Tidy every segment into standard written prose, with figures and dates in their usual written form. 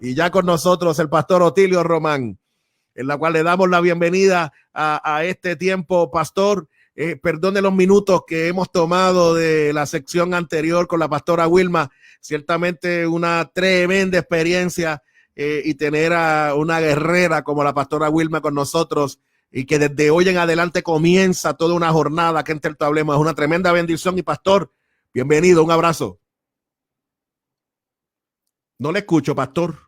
Y ya con nosotros el pastor Otilio Román, en la cual le damos la bienvenida a este tiempo, pastor. Perdone los minutos que hemos tomado de la sección anterior con la pastora Wilma. Ciertamente una tremenda experiencia y tener a una guerrera como la pastora Wilma con nosotros y que desde hoy en adelante comienza toda una jornada que entablemos. Es una tremenda bendición y pastor, bienvenido, un abrazo. No le escucho, pastor.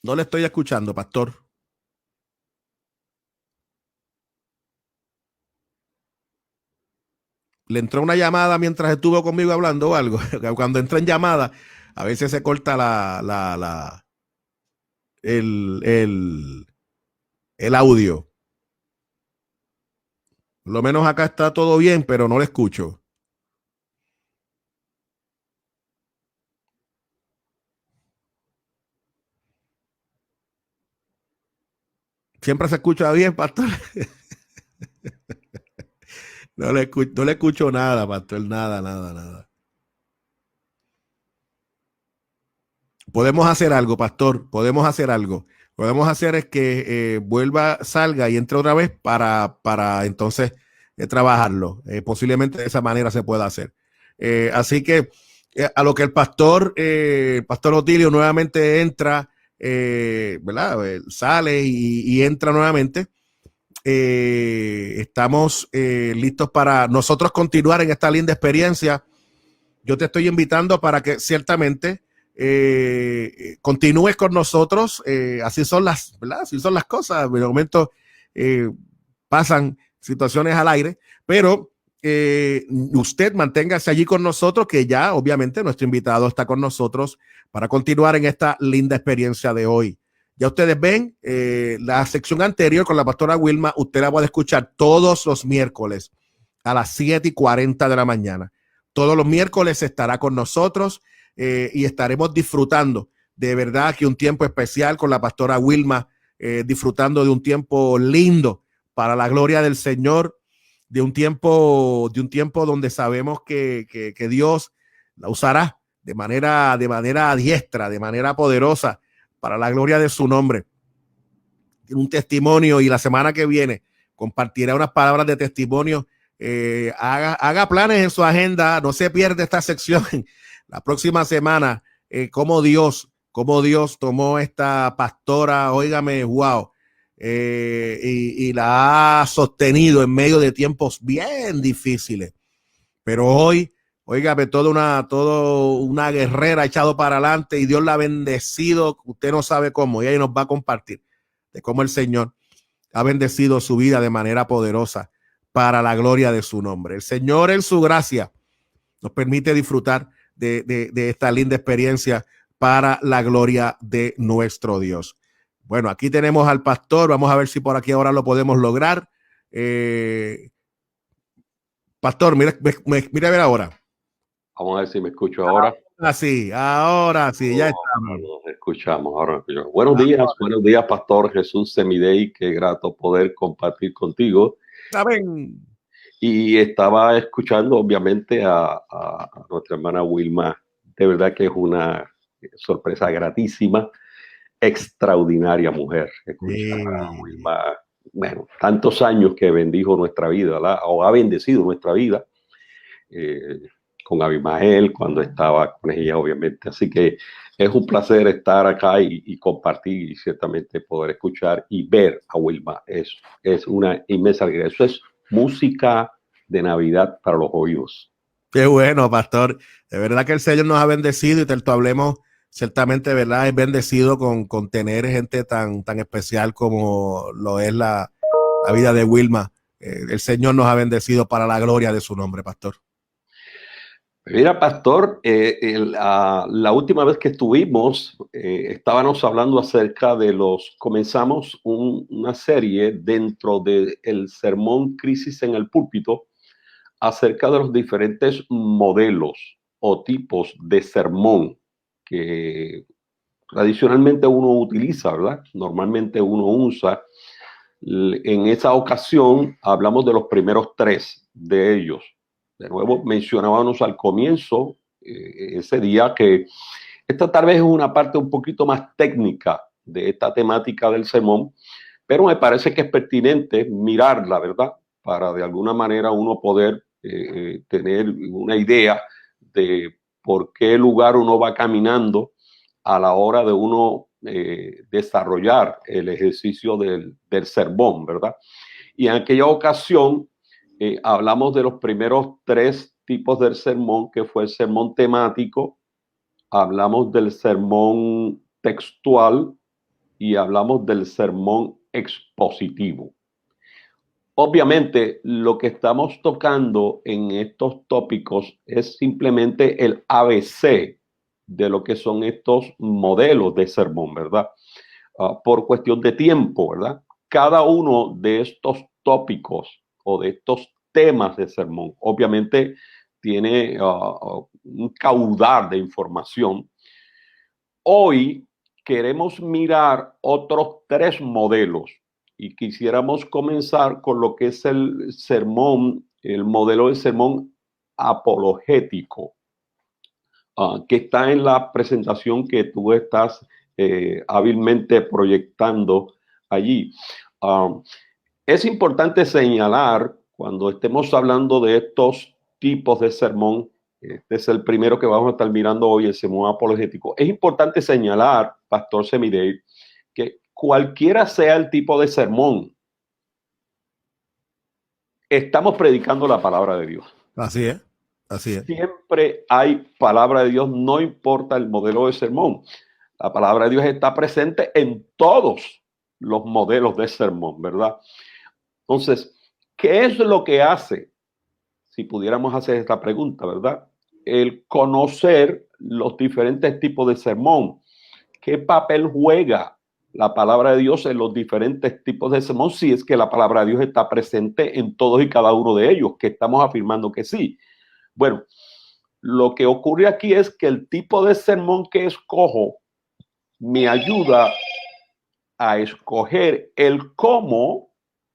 No le estoy escuchando, pastor. Le entró una llamada mientras estuvo conmigo hablando o algo. Cuando entra en llamada, a veces se corta el audio. Por lo menos acá está todo bien, pero no le escucho. Siempre se escucha bien, pastor. No le escucho nada, pastor, nada. Podemos hacer algo, pastor, podemos hacer algo. Podemos hacer es que vuelva, salga y entre otra vez para entonces trabajarlo. Posiblemente de esa manera se pueda hacer. Así que a lo que el pastor Otilio nuevamente entra, ¿verdad? Sale y entra nuevamente. Estamos listos para nosotros continuar en esta linda experiencia. Yo te estoy invitando para que ciertamente continúes con nosotros. Así son ¿verdad? Así son las cosas. De momento pasan situaciones al aire, pero usted manténgase allí con nosotros, que ya obviamente nuestro invitado está con nosotros para continuar en esta linda experiencia de hoy. Ya ustedes ven la sección anterior con la pastora Wilma, usted la puede escuchar todos los miércoles a las 7:40 de la mañana. Todos los miércoles estará con nosotros y estaremos disfrutando de verdad que un tiempo especial con la pastora Wilma, disfrutando de un tiempo lindo para la gloria del Señor, de un tiempo donde sabemos que Dios la usará de manera diestra, de manera poderosa, para la gloria de su nombre. Tiene un testimonio y la semana que viene compartirá unas palabras de testimonio. Haga planes en su agenda, no se pierda esta sección la próxima semana. Cómo Dios tomó esta pastora, óigame, wow, y la ha sostenido en medio de tiempos bien difíciles. Pero hoy, óigame, toda una guerrera echado para adelante y Dios la ha bendecido. Usted no sabe cómo, y ella nos va a compartir de cómo el Señor ha bendecido su vida de manera poderosa para la gloria de su nombre. El Señor en su gracia nos permite disfrutar de esta linda experiencia para la gloria de nuestro Dios. Bueno, aquí tenemos al pastor. Vamos a ver si por aquí ahora lo podemos lograr. Pastor, mira a ver ahora. Vamos a ver si me escucho ahora. Ahora sí, ya estamos. Nos escuchamos, ahora nos escuchamos. Buenos días, Pastor Jesús Semidey. Qué grato poder compartir contigo. Amén. Y estaba escuchando, obviamente, a nuestra hermana Wilma. De verdad que es una sorpresa gratísima, extraordinaria mujer. Escuchar a Wilma, bueno, tantos años que bendijo nuestra vida, ¿verdad? O ha bendecido nuestra vida. Con Abimael, cuando estaba con ella, obviamente. Así que es un placer estar acá y compartir y ciertamente poder escuchar y ver a Wilma. Es una inmensa alegría. Eso es música de Navidad para los oídos. Qué bueno, pastor. De verdad que el Señor nos ha bendecido y te hablemos ciertamente, ¿verdad? Es bendecido con tener gente tan especial como lo es la vida de Wilma. El Señor nos ha bendecido para la gloria de su nombre, pastor. Mira, pastor, la última vez que estuvimos, estábamos hablando acerca comenzamos una serie dentro del sermón Crisis en el Púlpito, acerca de los diferentes modelos o tipos de sermón que tradicionalmente uno utiliza, ¿verdad? Normalmente uno usa En esa ocasión hablamos de los primeros 3 de ellos. De nuevo, mencionábamos al comienzo, ese día, que esta tal vez es una parte un poquito más técnica de esta temática del sermón, pero me parece que es pertinente mirarla, ¿verdad? Para de alguna manera uno poder tener una idea de por qué lugar uno va caminando a la hora de uno desarrollar el ejercicio del sermón, ¿verdad? Y en aquella ocasión hablamos de los primeros 3 tipos del sermón, que fue el sermón temático, hablamos del sermón textual y hablamos del sermón expositivo. Obviamente, lo que estamos tocando en estos tópicos es simplemente el ABC de lo que son estos modelos de sermón, ¿verdad? Por cuestión de tiempo, ¿verdad? Cada uno de estos tópicos o de estos temas de sermón, obviamente tiene un caudal de información. Hoy queremos mirar otros 3 modelos y quisiéramos comenzar con lo que es el sermón, el modelo de sermón apologético, que está en la presentación que tú estás hábilmente proyectando allí. Es importante señalar, cuando estemos hablando de estos tipos de sermón, este es el primero que vamos a estar mirando hoy, el sermón apologético. Es importante señalar, Pastor Semidey, que cualquiera sea el tipo de sermón, estamos predicando la palabra de Dios. Así es, así es. Siempre hay palabra de Dios, no importa el modelo de sermón. La palabra de Dios está presente en todos los modelos de sermón, ¿verdad? Entonces, ¿qué es lo que hace? Si pudiéramos hacer esta pregunta, ¿verdad? El conocer los diferentes tipos de sermón. ¿Qué papel juega la palabra de Dios en los diferentes tipos de sermón? Si es que la palabra de Dios está presente en todos y cada uno de ellos, que estamos afirmando que sí. Bueno, lo que ocurre aquí es que el tipo de sermón que escojo me ayuda a escoger el cómo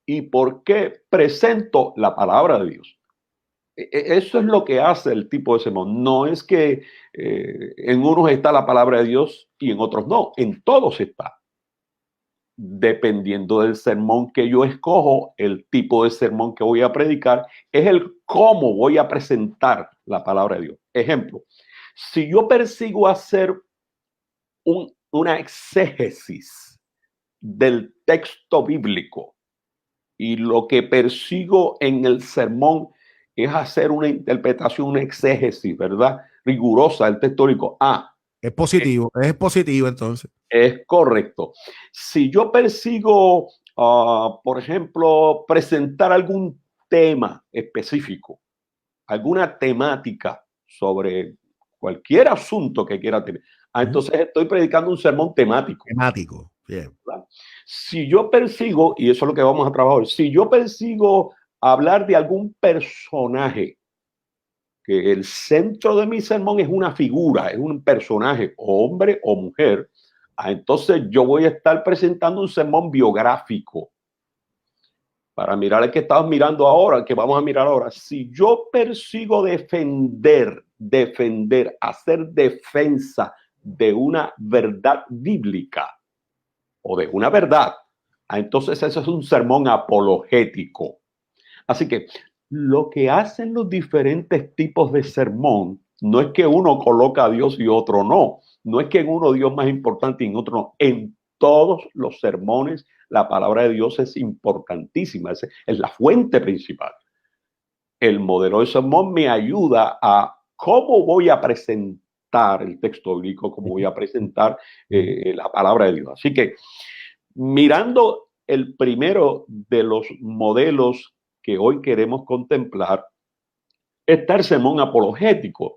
y por qué presento la palabra de Dios. Eso es lo que hace el tipo de sermón. No es que en unos está la palabra de Dios y en otros no. En todos está. Dependiendo del sermón que yo escojo, el tipo de sermón que voy a predicar es el cómo voy a presentar la palabra de Dios. Ejemplo, si yo persigo hacer una exégesis del texto bíblico y lo que persigo en el sermón es hacer una interpretación, una exégesis, ¿verdad? Rigurosa del texto bíblico. Es positivo entonces. Es correcto. Si yo persigo, por ejemplo, presentar algún tema específico, alguna temática sobre cualquier asunto que quiera tener, entonces estoy predicando un sermón temático. Temático, bien. ¿Verdad? Si yo persigo, y eso es lo que vamos a trabajar, si yo persigo hablar de algún personaje, que el centro de mi sermón es una figura, es un personaje, hombre o mujer, entonces yo voy a estar presentando un sermón biográfico. Para mirar el que estamos mirando ahora, el que vamos a mirar ahora, si yo persigo defender, hacer defensa de una verdad bíblica o de una verdad, entonces eso es un sermón apologético. Así que lo que hacen los diferentes tipos de sermón no es que uno coloca a Dios y otro no. No es que en uno Dios más importante y en otro no. En todos los sermones la palabra de Dios es importantísima. Es la fuente principal. El modelo de sermón me ayuda a cómo voy a presentar el texto bíblico, cómo voy a presentar la palabra de Dios. Así que mirando el primero de los modelos que hoy queremos contemplar, está el sermón apologético.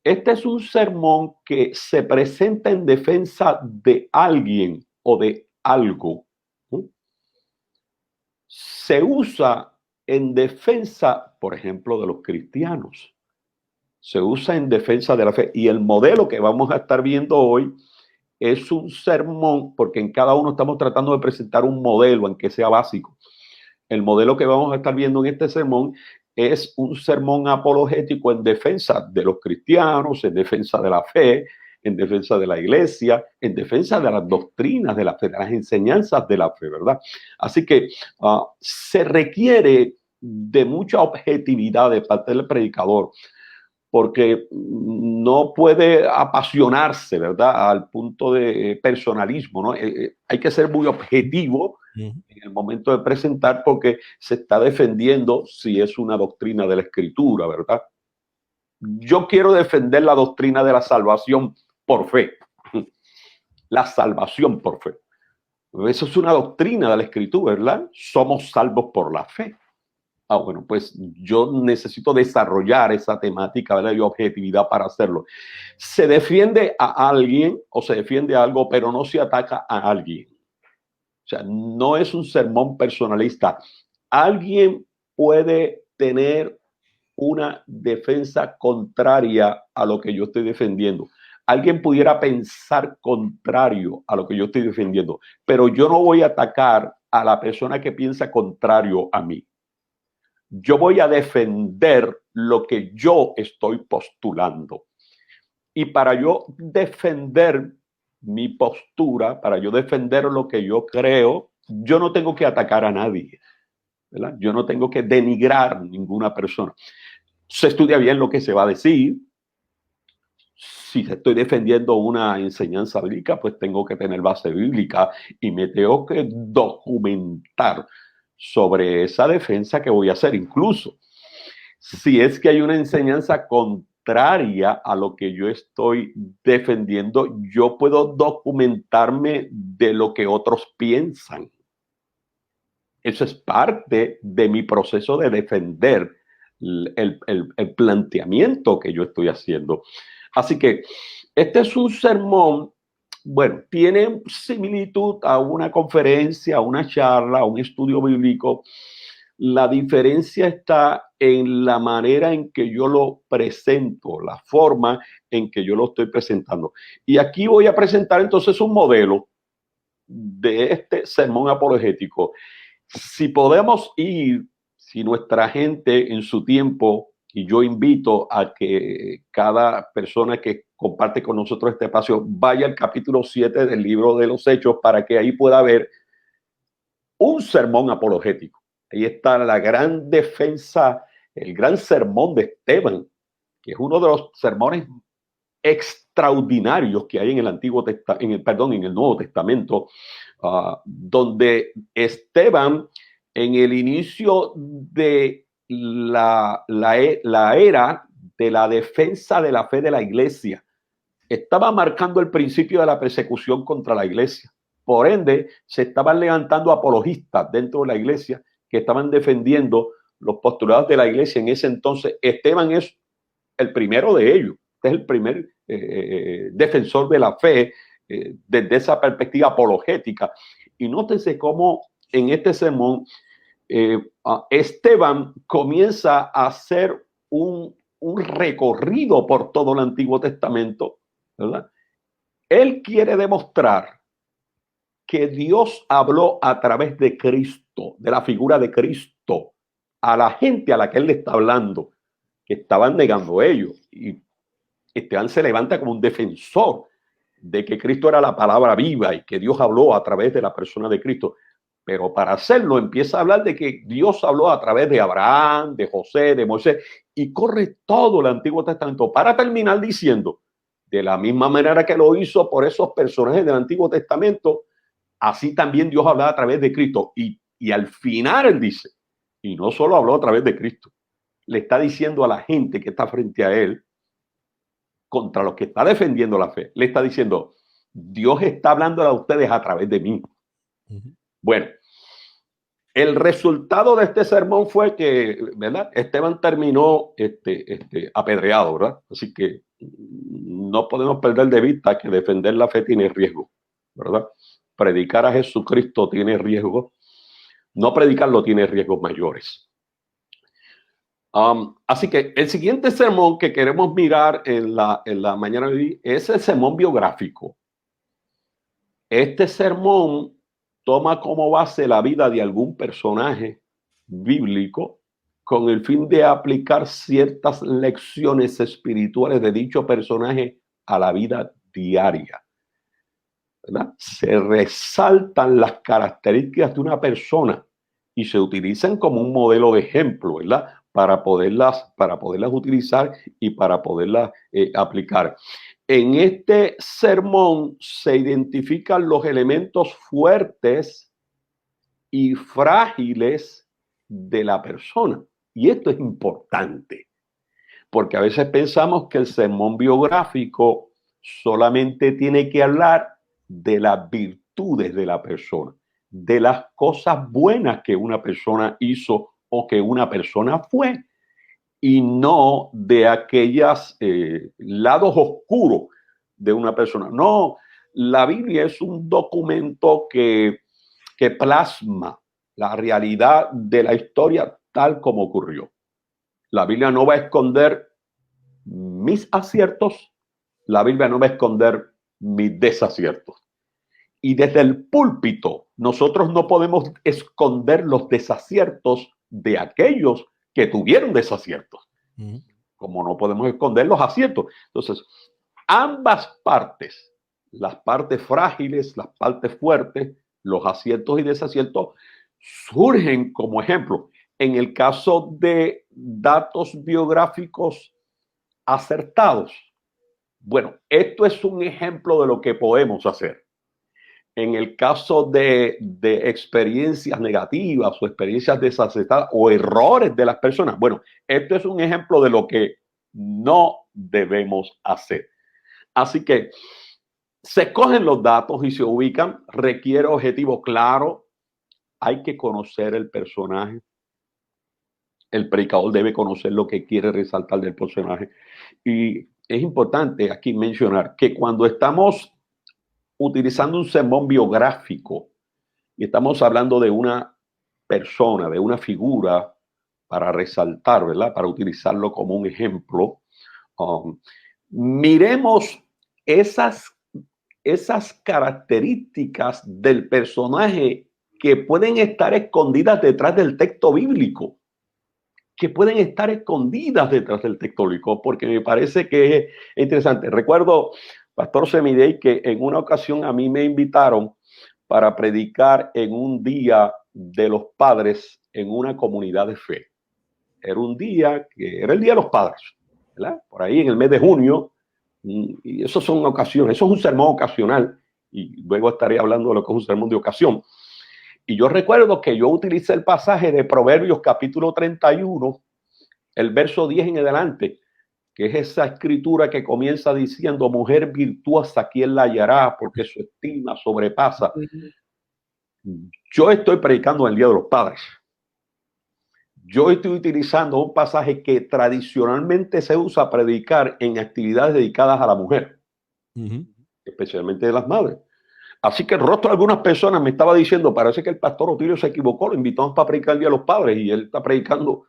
Este es un sermón que se presenta en defensa de alguien o de algo. Se usa en defensa, por ejemplo, de los cristianos. Se usa en defensa de la fe. Y el modelo que vamos a estar viendo hoy es un sermón, porque en cada uno estamos tratando de presentar un modelo, aunque sea básico. El modelo que vamos a estar viendo en este sermón es un sermón apologético en defensa de los cristianos, en defensa de la fe, en defensa de la iglesia, en defensa de las doctrinas de la fe, de las enseñanzas de la fe, ¿verdad? Así que se requiere de mucha objetividad de parte del predicador, porque no puede apasionarse, ¿verdad? Al punto de personalismo, ¿no? Hay que ser muy objetivo en el momento de presentar, porque se está defendiendo si es una doctrina de la Escritura, ¿verdad? Yo quiero defender la doctrina de la salvación por fe. La salvación por fe. Eso es una doctrina de la Escritura, ¿verdad? Somos salvos por la fe. Bueno, pues yo necesito desarrollar esa temática, ¿verdad? Y objetividad para hacerlo. Se defiende a alguien o se defiende a algo, pero no se ataca a alguien. O sea, no es un sermón personalista. Alguien puede tener una defensa contraria a lo que yo estoy defendiendo. Alguien pudiera pensar contrario a lo que yo estoy defendiendo, pero yo no voy a atacar a la persona que piensa contrario a mí. Yo voy a defender lo que yo estoy postulando. Y para yo defender mi postura, para yo defender lo que yo creo, yo no tengo que atacar a nadie, ¿verdad? Yo no tengo que denigrar a ninguna persona. Se estudia bien lo que se va a decir. Si estoy defendiendo una enseñanza bíblica, pues tengo que tener base bíblica y me tengo que documentar sobre esa defensa que voy a hacer. Incluso si es que hay una enseñanza contraria a lo que yo estoy defendiendo, yo puedo documentarme de lo que otros piensan. Eso es parte de mi proceso de defender el planteamiento que yo estoy haciendo. Así que este es un sermón, bueno, tiene similitud a una conferencia, a una charla, a un estudio bíblico. La diferencia está en la manera en que yo lo presento, la forma en que yo lo estoy presentando. Y aquí voy a presentar entonces un modelo de este sermón apologético. Si podemos ir, si nuestra gente en su tiempo, y yo invito a que cada persona que comparte con nosotros este espacio vaya al capítulo 7 del libro de los Hechos, para que ahí pueda ver un sermón apologético. Ahí está la gran defensa, el gran sermón de Esteban, que es uno de los sermones extraordinarios que hay en el en el Nuevo Testamento, donde Esteban, en el inicio de la era de la defensa de la fe de la iglesia, estaba marcando el principio de la persecución contra la iglesia. Por ende, se estaban levantando apologistas dentro de la iglesia que estaban defendiendo los postulados de la iglesia en ese entonces. Esteban es el primero de ellos. Este es el primer defensor de la fe desde esa perspectiva apologética. Y nótese cómo en este sermón Esteban comienza a hacer un recorrido por todo el Antiguo Testamento, ¿verdad? Él quiere demostrar que Dios habló a través de Cristo, de la figura de Cristo, a la gente a la que él le está hablando, que estaban negando ellos. Y Esteban se levanta como un defensor de que Cristo era la palabra viva y que Dios habló a través de la persona de Cristo. Pero para hacerlo empieza a hablar de que Dios habló a través de Abraham, de José, de Moisés, y corre todo el Antiguo Testamento para terminar diciendo, de la misma manera que lo hizo por esos personajes del Antiguo Testamento, así también Dios hablaba a través de Cristo. Y al final él dice, y no solo habló a través de Cristo, le está diciendo a la gente que está frente a él, contra los que está defendiendo la fe, le está diciendo, Dios está hablando a ustedes a través de mí. Bueno, el resultado de este sermón fue que, ¿verdad? Esteban terminó apedreado, ¿verdad? Así que no podemos perder de vista que defender la fe tiene riesgo, ¿verdad? Predicar a Jesucristo tiene riesgo. No predicarlo tiene riesgos mayores. Así que el siguiente sermón que queremos mirar en la mañana de hoy es el sermón biográfico. Este sermón toma como base la vida de algún personaje bíblico con el fin de aplicar ciertas lecciones espirituales de dicho personaje a la vida diaria, ¿verdad? Se resaltan las características de una persona y se utilizan como un modelo de ejemplo, ¿verdad? Para poderlas utilizar y para poderlas aplicar. En este sermón se identifican los elementos fuertes y frágiles de la persona. Y esto es importante, porque a veces pensamos que el sermón biográfico solamente tiene que hablar de las virtudes de la persona, de las cosas buenas que una persona hizo o que una persona fue, y no de aquellos lados oscuros de una persona. No, la Biblia es un documento que plasma la realidad de la historia tal como ocurrió. La Biblia no va a esconder mis aciertos, la Biblia no va a esconder mis desaciertos. Y desde el púlpito, nosotros no podemos esconder los desaciertos de aquellos que tuvieron desaciertos, como no podemos esconder los aciertos. Entonces, ambas partes, las partes frágiles, las partes fuertes, los aciertos y desaciertos, surgen como ejemplo. En el caso de datos biográficos acertados, bueno, esto es un ejemplo de lo que podemos hacer. En el caso de experiencias negativas o experiencias desacertadas o errores de las personas, bueno, esto es un ejemplo de lo que no debemos hacer. Así que se cogen los datos y se ubican, requiere objetivo claro, hay que conocer el personaje, el predicador debe conocer lo que quiere resaltar del personaje. Y es importante aquí mencionar que cuando estamos utilizando un sermón biográfico y estamos hablando de una persona, de una figura para resaltar, ¿verdad? Para utilizarlo como un ejemplo, miremos esas características del personaje que pueden estar escondidas detrás del texto bíblico, porque me parece que es interesante. Recuerdo, Pastor Semidey, que en una ocasión a mí me invitaron para predicar en un día de los padres en una comunidad de fe. Era un día que era el Día de los Padres, ¿verdad? Por ahí en el mes de junio, y eso son ocasiones, eso es un sermón ocasional, y luego estaré hablando de lo que es un sermón de ocasión. Y yo recuerdo que yo utilicé el pasaje de Proverbios capítulo 31, el verso 10 en adelante, que es esa escritura que comienza diciendo: mujer virtuosa, ¿quién la hallará? Porque su estima sobrepasa. Yo estoy predicando el Día de los Padres. Yo estoy utilizando un pasaje que tradicionalmente se usa a predicar en actividades dedicadas a la mujer, especialmente de las madres. Así que el rostro de algunas personas me estaba diciendo: parece que el pastor Otilio se equivocó, lo invitamos para predicar el Día de los Padres y él está predicando.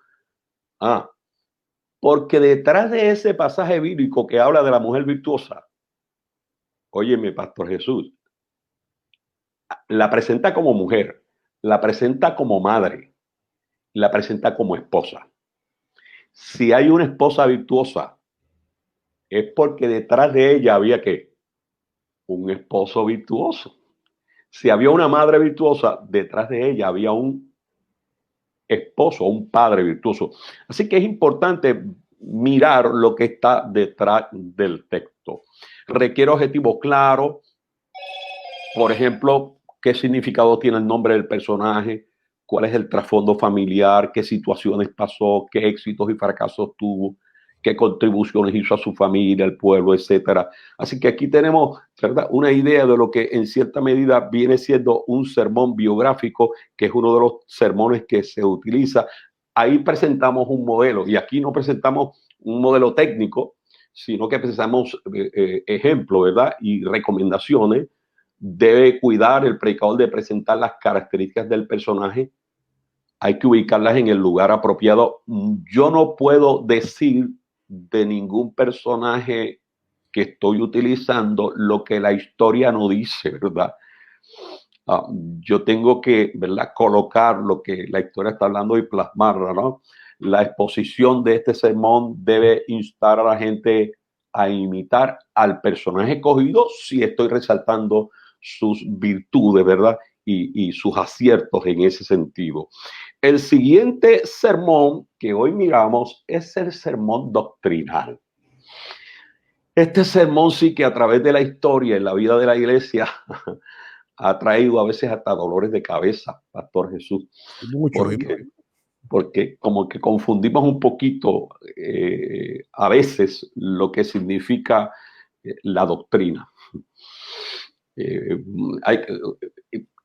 Porque detrás de ese pasaje bíblico que habla de la mujer virtuosa, óyeme, Pastor Jesús, la presenta como mujer, la presenta como madre, la presenta como esposa. Si hay una esposa virtuosa, es porque detrás de ella había ¿qué? Un esposo virtuoso. Si había una madre virtuosa, detrás de ella había un esposo, un padre virtuoso. Así que es importante mirar lo que está detrás del texto. Requiere objetivo claro. Por ejemplo, ¿qué significado tiene el nombre del personaje? ¿Cuál es el trasfondo familiar? ¿Qué situaciones pasó? ¿Qué éxitos y fracasos tuvo? ¿Qué contribuciones hizo a su familia, al pueblo, etcétera? Así que aquí tenemos, ¿verdad?, una idea de lo que en cierta medida viene siendo un sermón biográfico, que es uno de los sermones que se utiliza. Ahí presentamos un modelo, y aquí no presentamos un modelo técnico, sino que presentamos ejemplos, ¿verdad?, y recomendaciones. Debe cuidar el predicador de presentar las características del personaje. Hay que ubicarlas en el lugar apropiado. Yo no puedo decir de ningún personaje que estoy utilizando lo que la historia no dice, ¿verdad? yo tengo que, ¿verdad?, colocar lo que la historia está hablando y plasmarla, ¿no? La exposición de este sermón debe instar a la gente a imitar al personaje escogido si estoy resaltando sus virtudes, ¿verdad? Y sus aciertos en ese sentido. El siguiente sermón que hoy miramos es el sermón doctrinal. Este sermón sí que a través de la historia en la vida de la iglesia ha traído a veces hasta dolores de cabeza, Pastor Jesús. Mucho. Porque como que confundimos un poquito a veces lo que significa la doctrina.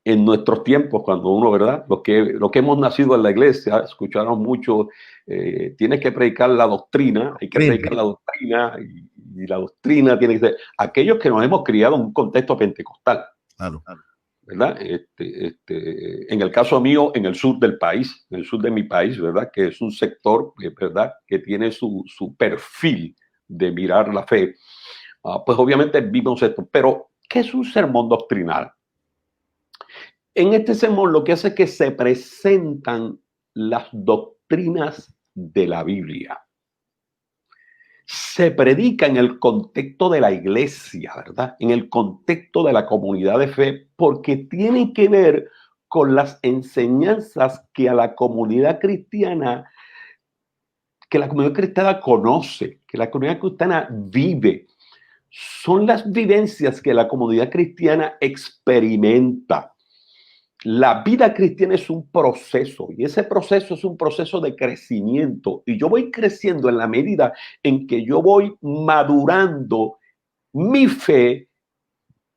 En nuestros tiempos, cuando uno, ¿verdad? Lo que hemos nacido en la iglesia, escucharon mucho, tienes que predicar la doctrina, hay que predicar la doctrina, y la doctrina tiene que ser, aquellos que nos hemos criado en un contexto pentecostal. Claro. ¿Verdad? En el caso mío, en el sur del país, en el sur de mi país, ¿verdad? Que es un sector, ¿verdad?, que tiene su perfil de mirar la fe. Pues obviamente vimos esto. Pero, ¿qué es un sermón doctrinal? En este sermón lo que hace es que se presentan las doctrinas de la Biblia. Se predica en el contexto de la iglesia, ¿verdad? En el contexto de la comunidad de fe, porque tiene que ver con las enseñanzas que a la comunidad cristiana, conoce, que la comunidad cristiana vive. Son las vivencias que la comunidad cristiana experimenta. La vida cristiana es un proceso y ese proceso es un proceso de crecimiento y yo voy creciendo en la medida en que yo voy madurando mi fe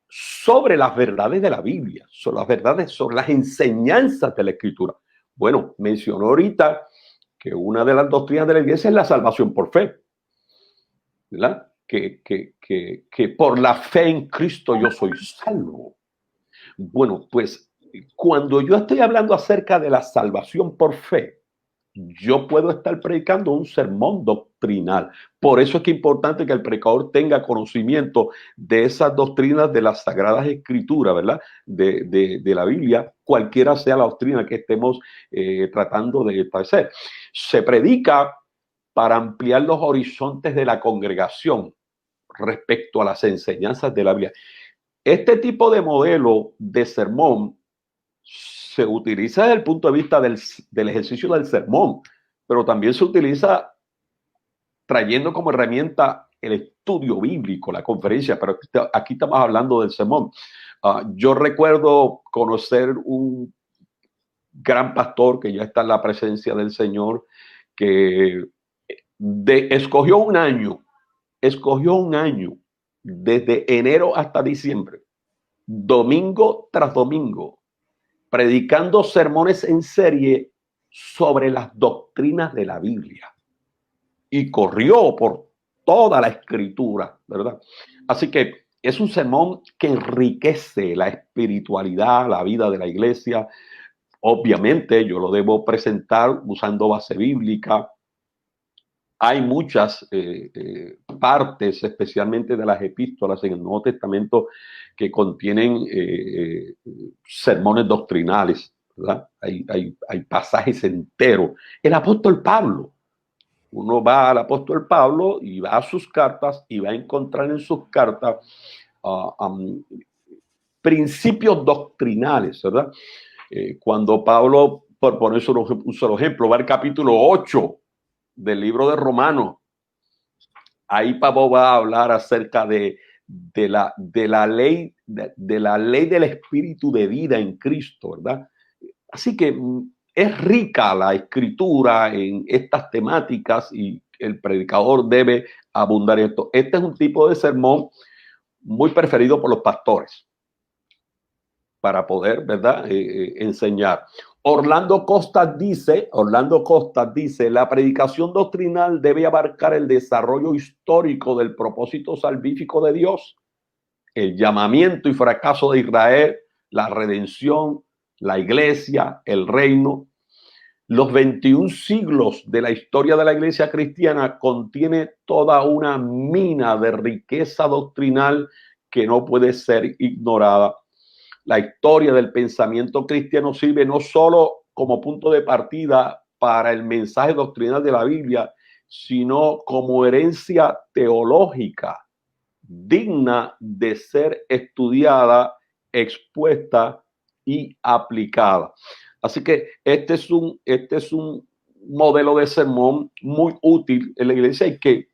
sobre las verdades de la Biblia, sobre las verdades, sobre las enseñanzas de la Escritura. Bueno, mencionó ahorita que una de las doctrinas de la iglesia es la salvación por fe, ¿verdad? Que por la fe en Cristo yo soy salvo. Bueno, pues cuando yo estoy hablando acerca de la salvación por fe, yo puedo estar predicando un sermón doctrinal. Por eso es que es importante que el predicador tenga conocimiento de esas doctrinas de las Sagradas Escrituras, ¿verdad? De la Biblia, cualquiera sea la doctrina que estemos tratando de establecer. Se predica para ampliar los horizontes de la congregación respecto a las enseñanzas de la Biblia. Este tipo de modelo de sermón se utiliza desde el punto de vista del ejercicio del sermón, pero también se utiliza trayendo como herramienta el estudio bíblico, la conferencia, pero aquí estamos hablando del sermón. Yo recuerdo conocer un gran pastor que ya está en la presencia del Señor, que escogió un año, desde enero hasta diciembre, domingo tras domingo, predicando sermones en serie sobre las doctrinas de la Biblia. Y corrió por toda la escritura, ¿verdad? Así que es un sermón que enriquece la espiritualidad, la vida de la iglesia. Obviamente yo lo debo presentar usando base bíblica. Hay muchas partes, especialmente de las epístolas en el Nuevo Testamento, que contienen sermones doctrinales, ¿verdad? Hay pasajes enteros. El apóstol Pablo, uno va al apóstol Pablo y va a sus cartas y va a encontrar en sus cartas principios doctrinales, ¿verdad? Cuando Pablo, por poner un solo ejemplo, va al capítulo 8 del libro de Romanos, ahí Pablo va a hablar acerca de la ley del espíritu de vida en Cristo, ¿verdad? Así que es rica la escritura en estas temáticas y el predicador debe abundar en esto. Este es un tipo de sermón muy preferido por los pastores para poder, ¿verdad?, enseñar. Orlando Costas dice, la predicación doctrinal debe abarcar el desarrollo histórico del propósito salvífico de Dios, el llamamiento y fracaso de Israel, la redención, la iglesia, el reino. Los 21 siglos de la historia de la iglesia cristiana contiene toda una mina de riqueza doctrinal que no puede ser ignorada. la historia del pensamiento cristiano sirve no solo como punto de partida para el mensaje doctrinal de la Biblia, sino como herencia teológica digna de ser estudiada, expuesta y aplicada. Así que este es un modelo de sermón muy útil en la iglesia y que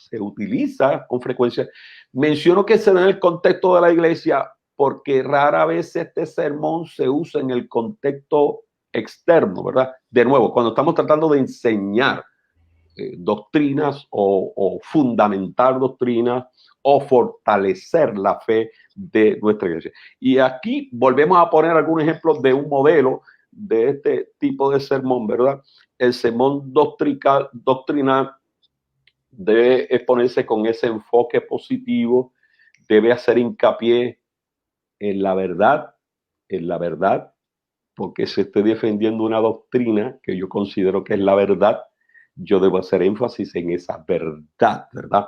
se utiliza con frecuencia. Menciono que se da en el contexto de la iglesia porque rara vez este sermón se usa en el contexto externo, ¿verdad? De nuevo, cuando estamos tratando de enseñar doctrinas o fundamentar doctrinas o fortalecer la fe de nuestra iglesia. Y aquí volvemos a poner algunos ejemplos de un modelo de este tipo de sermón, ¿verdad? El sermón doctrinal debe exponerse con ese enfoque positivo, debe hacer hincapié en la verdad, porque si estoy defendiendo una doctrina que yo considero que es la verdad, yo debo hacer énfasis en esa verdad, ¿verdad?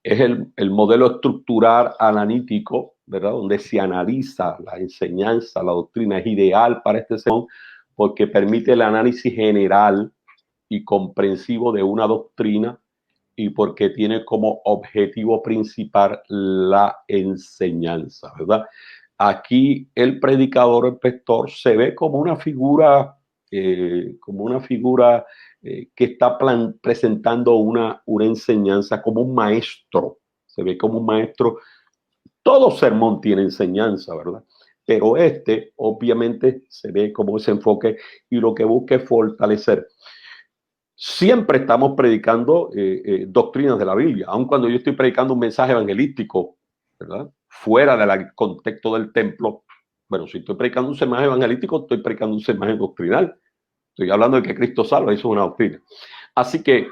Es el modelo estructural analítico, ¿verdad? Donde se analiza la enseñanza, la doctrina, es ideal para este sermón porque permite el análisis general y comprensivo de una doctrina y porque tiene como objetivo principal la enseñanza, ¿verdad? Aquí el predicador, el pastor, se ve como una figura que está presentando una enseñanza, como un maestro. Se ve como un maestro. Todo sermón tiene enseñanza, ¿verdad? Pero este obviamente se ve como ese enfoque y lo que busca es fortalecer. Siempre estamos predicando doctrinas de la Biblia, aun cuando yo estoy predicando un mensaje evangelístico, ¿verdad? Fuera del contexto del templo. Bueno, si estoy predicando un mensaje evangelístico, estoy predicando un mensaje doctrinal. Estoy hablando de que Cristo salva, eso es una doctrina. Así que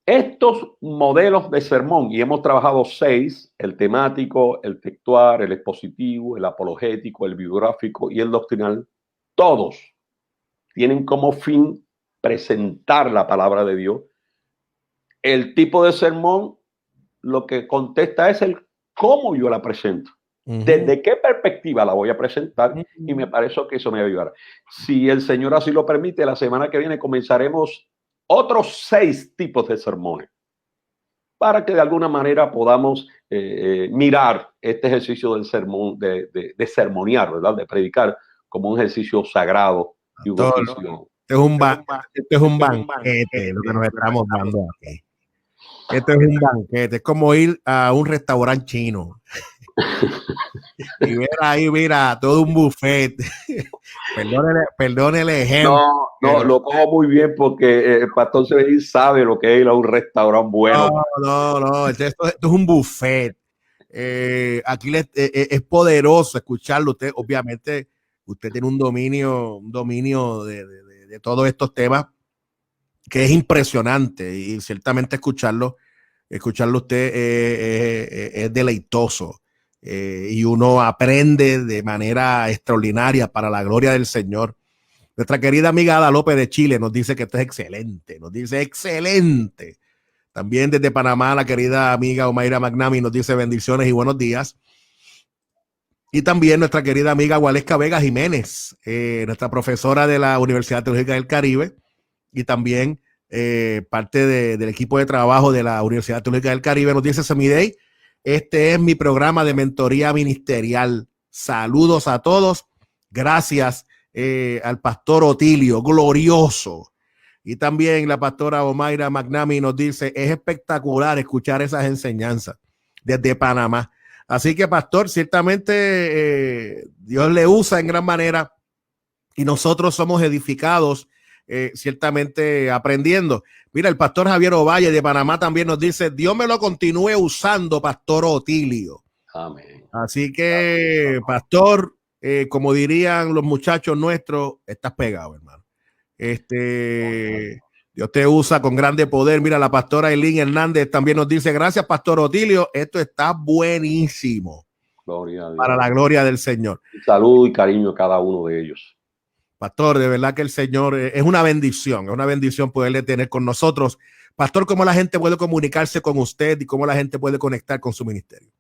estos modelos de sermón, y hemos trabajado 6, el temático, el textual, el expositivo, el apologético, el biográfico y el doctrinal, todos tienen como fin presentar la palabra de Dios. El tipo de sermón lo que contesta es el cómo yo la presento. ¿Desde qué perspectiva la voy a presentar? Y me parece que eso me va a ayudar. Si el Señor así lo permite, la semana que viene comenzaremos otros 6 tipos de sermones para que de alguna manera podamos mirar este ejercicio del sermón, de sermonear, ¿verdad? De predicar como un ejercicio sagrado y un oficio. Esto es un banquete, lo que nos estamos dando aquí. Esto es un banquete, es como ir a un restaurante chino y ver ahí, mira, todo un buffet. Perdone el ejemplo. No, lo cojo muy bien porque el pastor Severino sabe lo que es ir a un restaurante bueno. No, esto es un buffet. Aquí es poderoso escucharlo. Usted, obviamente, usted tiene un dominio de todos estos temas que es impresionante y ciertamente escucharlo usted es deleitoso y uno aprende de manera extraordinaria para la gloria del Señor. Nuestra querida amiga Ada López de Chile nos dice que esto es excelente, nos dice excelente. También desde Panamá la querida amiga Omaira Magnami nos dice bendiciones y buenos días. Y también nuestra querida amiga Waleska Vega Jiménez, nuestra profesora de la Universidad Teológica del Caribe y también parte del equipo de trabajo de la Universidad Teológica del Caribe, nos dice Semidey, este es mi programa de mentoría ministerial. Saludos a todos. Gracias al pastor Otilio, glorioso. Y también la pastora Omaira Magnami nos dice, es espectacular escuchar esas enseñanzas desde Panamá. Así que, pastor, ciertamente Dios le usa en gran manera y nosotros somos edificados ciertamente aprendiendo. Mira, el pastor Javier Ovalle de Panamá también nos dice, Dios me lo continúe usando, pastor Otilio. Amén. Así que, pastor, como dirían los muchachos nuestros, estás pegado, hermano. Dios te usa con grande poder. Mira, la pastora Eileen Hernández también nos dice, gracias, pastor Otilio, esto está buenísimo. Gloria a Dios. Para la gloria del Señor. Saludo y cariño a cada uno de ellos. Pastor, de verdad que el Señor es una bendición poderle tener con nosotros. Pastor, ¿cómo la gente puede comunicarse con usted y cómo la gente puede conectar con su ministerio?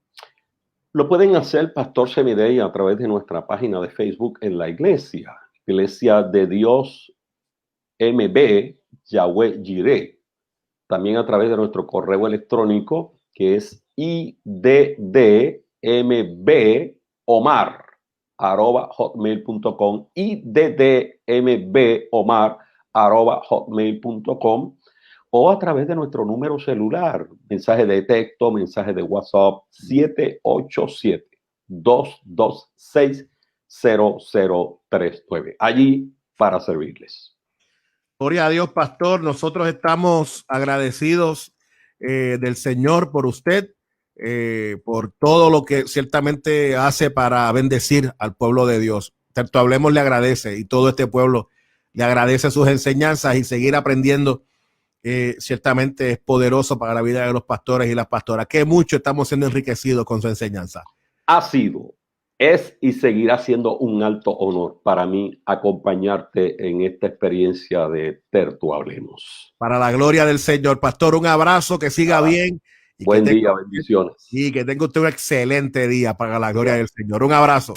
Lo pueden hacer, Pastor Semidey, a través de nuestra página de Facebook en la iglesia, Iglesia de Dios MB, Yahweh Jireh. También a través de nuestro correo electrónico, que es iddmbomar@hotmail.com, iddmbomar@hotmail.com, o a través de nuestro número celular, mensaje de texto, mensaje de WhatsApp, 787-226-0039. Allí para servirles. Gloria a Dios, pastor. Nosotros estamos agradecidos del Señor por usted, por todo lo que ciertamente hace para bendecir al pueblo de Dios. Tanto Hablemos le agradece, y todo este pueblo le agradece sus enseñanzas, y seguir aprendiendo ciertamente es poderoso para la vida de los pastores y las pastoras, que mucho estamos siendo enriquecidos con su enseñanza. Ha sido, es y seguirá siendo un alto honor para mí acompañarte en esta experiencia de Tertu Hablemos. Para la gloria del Señor, pastor, un abrazo, que siga bien. Y buen día, bendiciones. Y que tenga usted un excelente día para la gloria del Señor. Un abrazo.